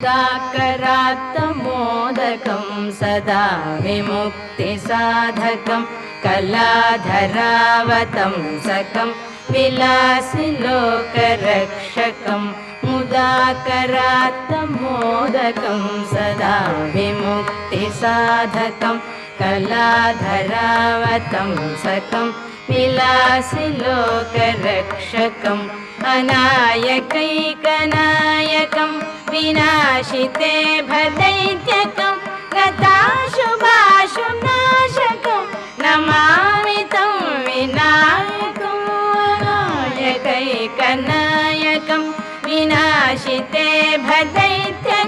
साकरात्तमोदकं सदा विमुक्तिसाधकं कलाधरावतंसकं विलासिलोकरक्षकं मुदाकरात्तमोदकं सदा विमुक्तिसाधकं कलाधरावतंसकं विलासिलोकरक्षकम् अनायकैकनायकं विनाशिते भदैत्यकं गताशुभाशुनाशकं नमामि तं विनायकम् अनायकैकनायकं विनाशिते भदैत्यकं